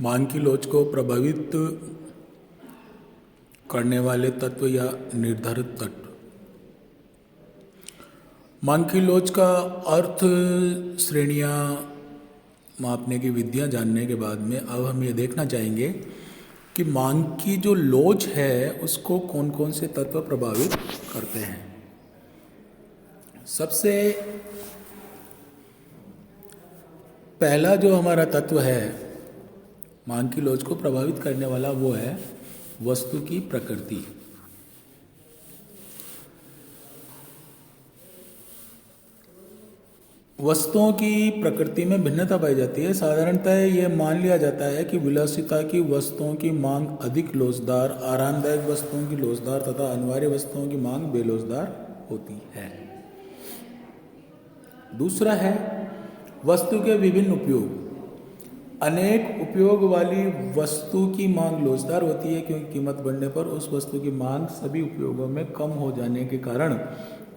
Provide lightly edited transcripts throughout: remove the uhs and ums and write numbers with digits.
मांग की लोच को प्रभावित करने वाले तत्व या निर्धारित तत्व। मांग की लोच का अर्थ, श्रेणियाँ, मापने की विधियाँ जानने के बाद में अब हम ये देखना चाहेंगे कि मांग की जो लोच है उसको कौन कौन से तत्व प्रभावित करते हैं। सबसे पहला जो हमारा तत्व है मांग की लोच को प्रभावित करने वाला, वो है वस्तु की प्रकृति। वस्तुओं की प्रकृति में भिन्नता पाई जाती है। साधारणतः यह मान लिया जाता है कि विलासिता की वस्तुओं की मांग अधिक लोचदार, आरामदायक वस्तुओं की लोचदार तथा अनिवार्य वस्तुओं की मांग बेलोचदार होती है। दूसरा है वस्तु के विभिन्न उपयोग। अनेक उपयोग वाली वस्तु की मांग लोचदार होती है क्योंकि कीमत बढ़ने पर उस वस्तु की मांग सभी उपयोगों में कम हो जाने के कारण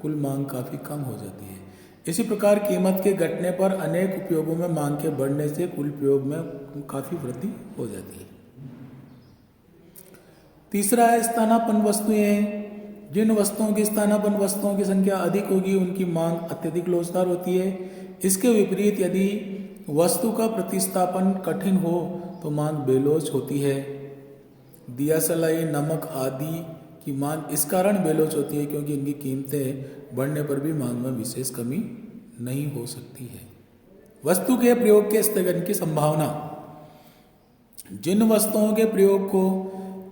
कुल मांग काफ़ी कम हो जाती है। इसी प्रकार कीमत के घटने पर अनेक उपयोगों में मांग के बढ़ने से कुल उपयोग में काफ़ी वृद्धि हो जाती है। तीसरा है स्थानापन्न वस्तुएं। जिन वस्तुओं की स्थानापन्न वस्तुओं की संख्या अधिक होगी उनकी मांग अत्यधिक लोचदार होती है। इसके विपरीत यदि वस्तु का प्रतिस्थापन कठिन हो तो मांग बेलोच होती है। दिया सलाई, नमक आदि की मांग इस कारण बेलोच होती है क्योंकि इनकी कीमतें बढ़ने पर भी मांग में विशेष कमी नहीं हो सकती है। वस्तु के प्रयोग के स्थगन की संभावना। जिन वस्तुओं के प्रयोग को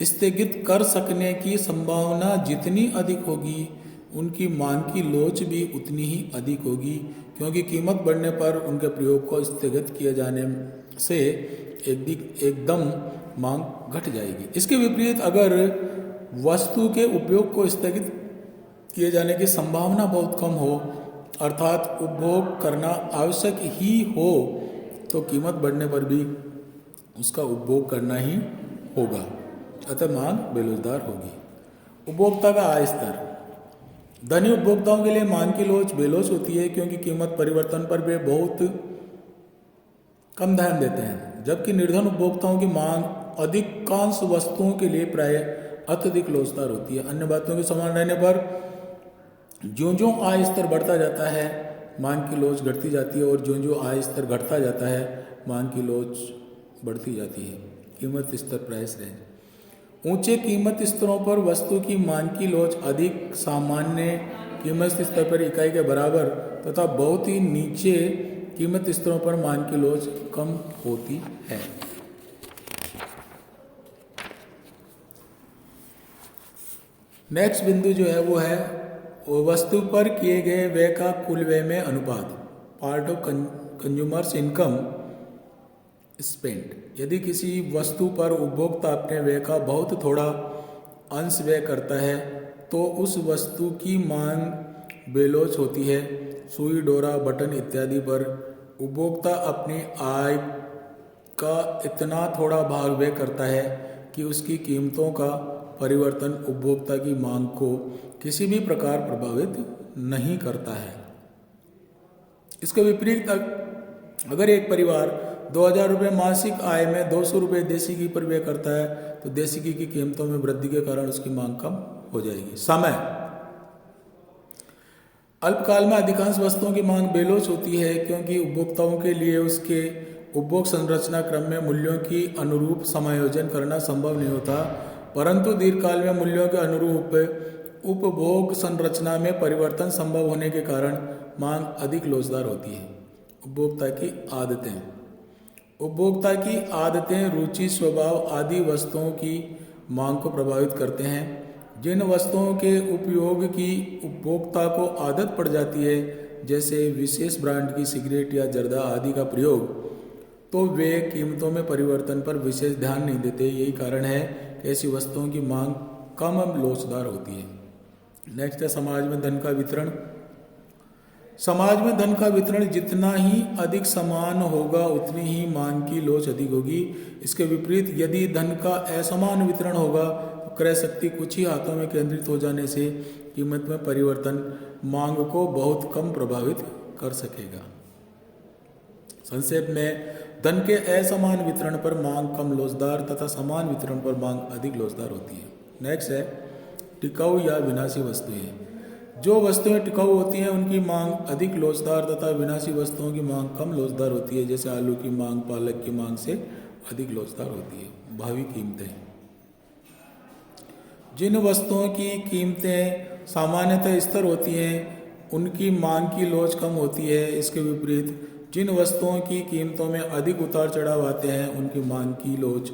स्थगित कर सकने की संभावना जितनी अधिक होगी उनकी मांग की लोच भी उतनी ही अधिक होगी क्योंकि कीमत बढ़ने पर उनके प्रयोग को स्थगित किए जाने से एकदम मांग घट जाएगी। इसके विपरीत अगर वस्तु के उपयोग को स्थगित किए जाने की संभावना बहुत कम हो, अर्थात उपभोग करना आवश्यक ही हो, तो कीमत बढ़ने पर भी उसका उपभोग करना ही होगा, अतः मांग बेलोचदार होगी। उपभोक्ता का आय स्तर। धनी उपभोक्ताओं के लिए मांग की लोच बेलोच होती है क्योंकि कीमत परिवर्तन पर वे बहुत कम ध्यान देते हैं, जबकि निर्धन उपभोक्ताओं की मांग अधिकांश वस्तुओं के लिए प्राय अत्यधिक लोचदार होती है। अन्य बातों के समान रहने पर ज्यों-ज्यों आय स्तर बढ़ता जाता है मांग की लोच घटती जाती है और ज्यों-ज्यों आय स्तर घटता जाता है मांग की लोच बढ़ती जाती है। कीमत स्तर, प्राइस रेंज। ऊंचे कीमत स्तरों पर वस्तु की मांग की लोच अधिक, सामान्य कीमत स्तर पर इकाई के बराबर तथा बहुत ही नीचे कीमत स्तरों पर मांग की लोच कम होती है। नेक्स्ट बिंदु जो है वो है वस्तु पर किए गए व्यय का कुल व्यय में अनुपात, part of consumers income spend. यदि किसी वस्तु पर उपभोक्ता अपने व्यय का बहुत थोड़ा अंश व्यय करता है तो उस वस्तु की मांग बेलोच होती है। सुई, डोरा, बटन इत्यादि पर उपभोक्ता अपनी आय का इतना थोड़ा भाग व्यय करता है कि उसकी कीमतों का परिवर्तन उपभोक्ता की मांग को किसी भी प्रकार प्रभावित नहीं करता है। इसके विपरीत अगर एक परिवार 2000 रुपये मासिक आय में 200 रुपये देसी घी पर व्यय करता है तो देसी घी की कीमतों में वृद्धि के कारण उसकी मांग कम हो जाएगी। समय। अल्पकाल में अधिकांश वस्तुओं की मांग बेलोच होती है क्योंकि उपभोक्ताओं के लिए उसके उपभोग संरचना क्रम में मूल्यों की अनुरूप समायोजन करना संभव नहीं होता, परंतु दीर्घकाल में मूल्यों के अनुरूप उपभोग संरचना में परिवर्तन संभव होने के कारण मांग अधिक लोचदार होती है। उपभोक्ता की आदतें। उपभोक्ता की आदतें, रुचि, स्वभाव आदि वस्तुओं की मांग को प्रभावित करते हैं। जिन वस्तुओं के उपयोग की उपभोक्ता को आदत पड़ जाती है, जैसे विशेष ब्रांड की सिगरेट या जर्दा आदि का प्रयोग, तो वे कीमतों में परिवर्तन पर विशेष ध्यान नहीं देते। यही कारण है कि ऐसी वस्तुओं की मांग कम लोचदार होती है। नेक्स्ट है समाज में धन का वितरण। समाज में धन का वितरण जितना ही अधिक समान होगा उतनी ही मांग की लोच अधिक होगी। इसके विपरीत यदि धन का असमान वितरण होगा तो क्रय शक्ति कुछ ही हाथों में केंद्रित हो जाने से कीमत में परिवर्तन मांग को बहुत कम प्रभावित कर सकेगा। संक्षेप में धन के असमान वितरण पर मांग कम लोचदार तथा समान वितरण पर मांग अधिक लोचदार होती है। नेक्स्ट है टिकाऊ या विनाशी वस्तुएं। जो वस्तुएं टिकाऊ होती हैं उनकी मांग अधिक लोचदार तथा विनाशी वस्तुओं की मांग कम लोचदार होती है। जैसे आलू की मांग पालक की मांग से अधिक लोचदार होती है। भावी कीमतें। जिन वस्तुओं की कीमतें सामान्यतः स्थिर होती हैं उनकी मांग की लोच कम होती है। इसके विपरीत जिन वस्तुओं की कीमतों में अधिक उतार चढ़ाव आते हैं उनकी मांग की लोच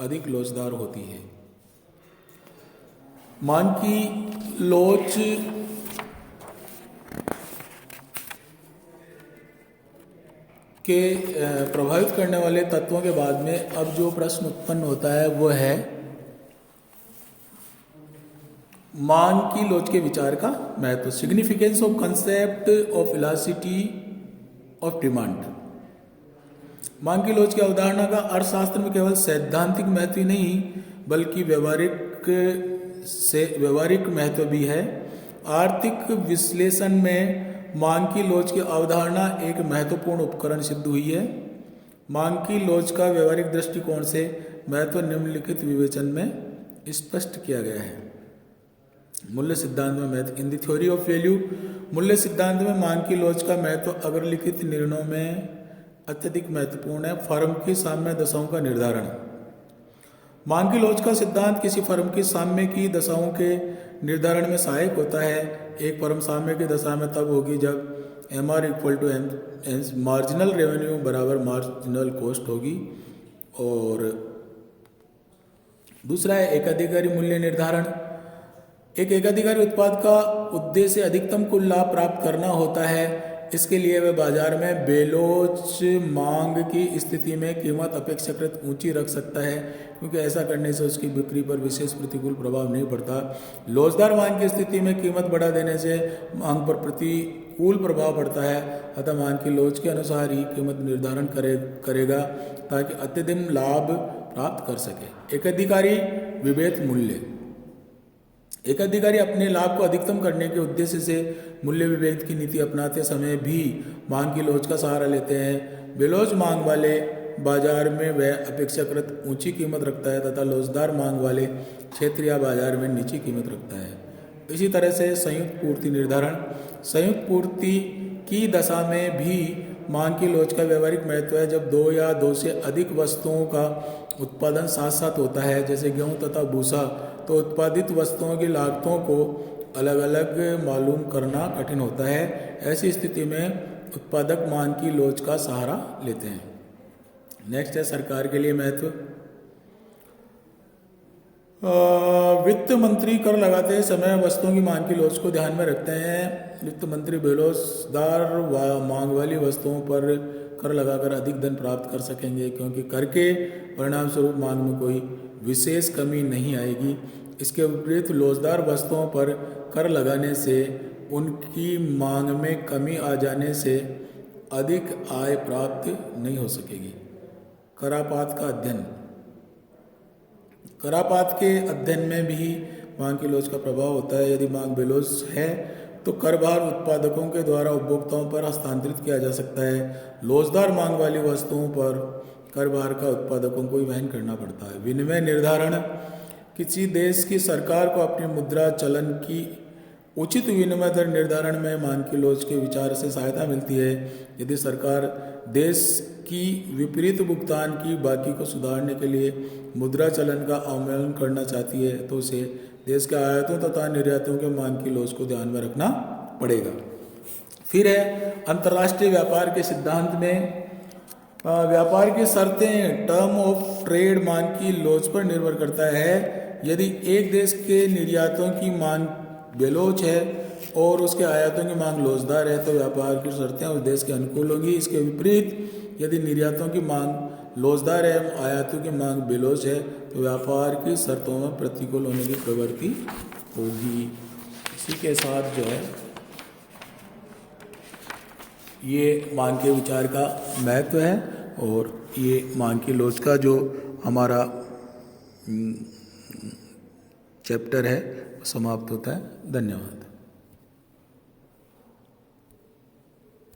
अधिक लोचदार होती है। मांग की लोच के प्रभावित करने वाले तत्वों के बाद में अब जो प्रश्न उत्पन्न होता है वो है मांग की लोच के विचार का महत्व। Significance of concept of elasticity of demand. मांग की लोच की अवधारणा का अर्थशास्त्र में केवल सैद्धांतिक महत्व ही नहीं बल्कि व्यवहारिक महत्व भी है। आर्थिक विश्लेषण में मांग की लोच की अवधारणा एक महत्वपूर्ण उपकरण सिद्ध हुई है। मांग की लोच का व्यवहारिक दृष्टिकोण से महत्व निम्नलिखित विवेचन में स्पष्ट किया गया है। मूल्य सिद्धांत में महत्व। In the theory of value, मूल्य सिद्धांत में मांग की लोच का महत्व अग्रलिखित निर्णयों में अत्यधिक महत्वपूर्ण है। फर्म की साम्य दशाओं का निर्धारण। मांग की लोच का सिद्धांत किसी फर्म की साम्य की दशाओं के निर्धारण में सहायक होता है। एक फर्म साम्य की दशा में तब होगी जब MR equal to marginal revenue बराबर मार्जिनल कॉस्ट होगी। और दूसरा है एकाधिकारी मूल्य निर्धारण। एक एकाधिकारी उत्पाद का उद्देश्य अधिकतम कुल लाभ प्राप्त करना होता है। इसके लिए वह बाजार में बेलोच मांग की स्थिति में कीमत अपेक्षाकृत ऊंची रख सकता है क्योंकि ऐसा करने से उसकी बिक्री पर विशेष प्रतिकूल प्रभाव नहीं पड़ता। लोचदार मांग की स्थिति में कीमत बढ़ा देने से मांग पर प्रतिकूल प्रभाव पड़ता है। अतः मांग की लोच के अनुसार ही कीमत निर्धारण करेगा ताकि अत्यधिक लाभ प्राप्त कर सके। एकाधिकारी विभेद मूल्य। एक अधिकारी अपने लाभ को अधिकतम करने के उद्देश्य से मूल्य विभेद की नीति अपनाते समय भी मांग की लोच का सहारा लेते हैं। बेलोच मांग वाले बाजार में वह अपेक्षाकृत ऊंची कीमत रखता है तथा लोचदार मांग वाले क्षेत्र या बाजार में नीची कीमत रखता है। इसी तरह से संयुक्त पूर्ति निर्धारण। संयुक्त पूर्ति की दशा में भी मांग की लोच का व्यवहारिक महत्व है। जब दो या दो से अधिक वस्तुओं का उत्पादन साथ साथ होता है जैसे गेहूं तथा भूसा तो उत्पादित वस्तुओं की लागतों को अलग अलग मालूम करना कठिन होता है। ऐसी स्थिति में उत्पादक मांग की लोच का सहारा लेते हैं। नेक्स्ट है सरकार के लिए महत्व। वित्त मंत्री कर लगाते समय वस्तुओं की मांग की लोच को ध्यान में रखते हैं। वित्त मंत्री बेलोचदार मांग वाली वस्तुओं पर कर लगाकर अधिक धन प्राप्त कर सकेंगे क्योंकि कर के परिणाम स्वरूप मांग में कोई विशेष कमी नहीं आएगी। इसके विपरीत लोचदार वस्तुओं पर कर लगाने से उनकी मांग में कमी आ जाने से अधिक आय प्राप्त नहीं हो सकेगी। करापात का अध्ययन। करापात के अध्ययन में भी मांग की लोच का प्रभाव होता है। यदि मांग बेलोच है तो कर भार उत्पादकों के द्वारा उपभोक्ताओं पर हस्तांतरित किया जा सकता है। लोचदार मांग वाली वस्तुओं पर कर भार का उत्पादकों को ही वहन करना पड़ता है। विनिमय निर्धारण। किसी देश की सरकार को अपनी मुद्रा चलन की उचित विनिमय दर निर्धारण में मांग की लोच के विचार से सहायता मिलती है। यदि सरकार देश की विपरीत भुगतान की बाकी को सुधारने के लिए मुद्रा चलन का अवमूल्यन करना चाहती है तो उसे देश के आयातों तथा निर्यातों के मांग की लोच को ध्यान में रखना पड़ेगा। फिर है अंतर्राष्ट्रीय व्यापार के सिद्धांत में व्यापार की शर्तें टर्म ऑफ ट्रेड मांग की लोच पर निर्भर करता है। यदि एक देश के निर्यातों की मांग बेलोच है और उसके आयातों की मांग लोचदार है तो व्यापार की शर्तें उस देश के अनुकूल होंगी। इसके विपरीत यदि निर्यातों की मांग लोचदार है आयातों की मांग बेलोच है तो व्यापार की शर्तों में प्रतिकूल होने की प्रवृत्ति होगी। इसी के साथ जो है ये मांग के विचार का महत्व है और ये मांग की लोच का जो हमारा चैप्टर है समाप्त होता है। धन्यवाद।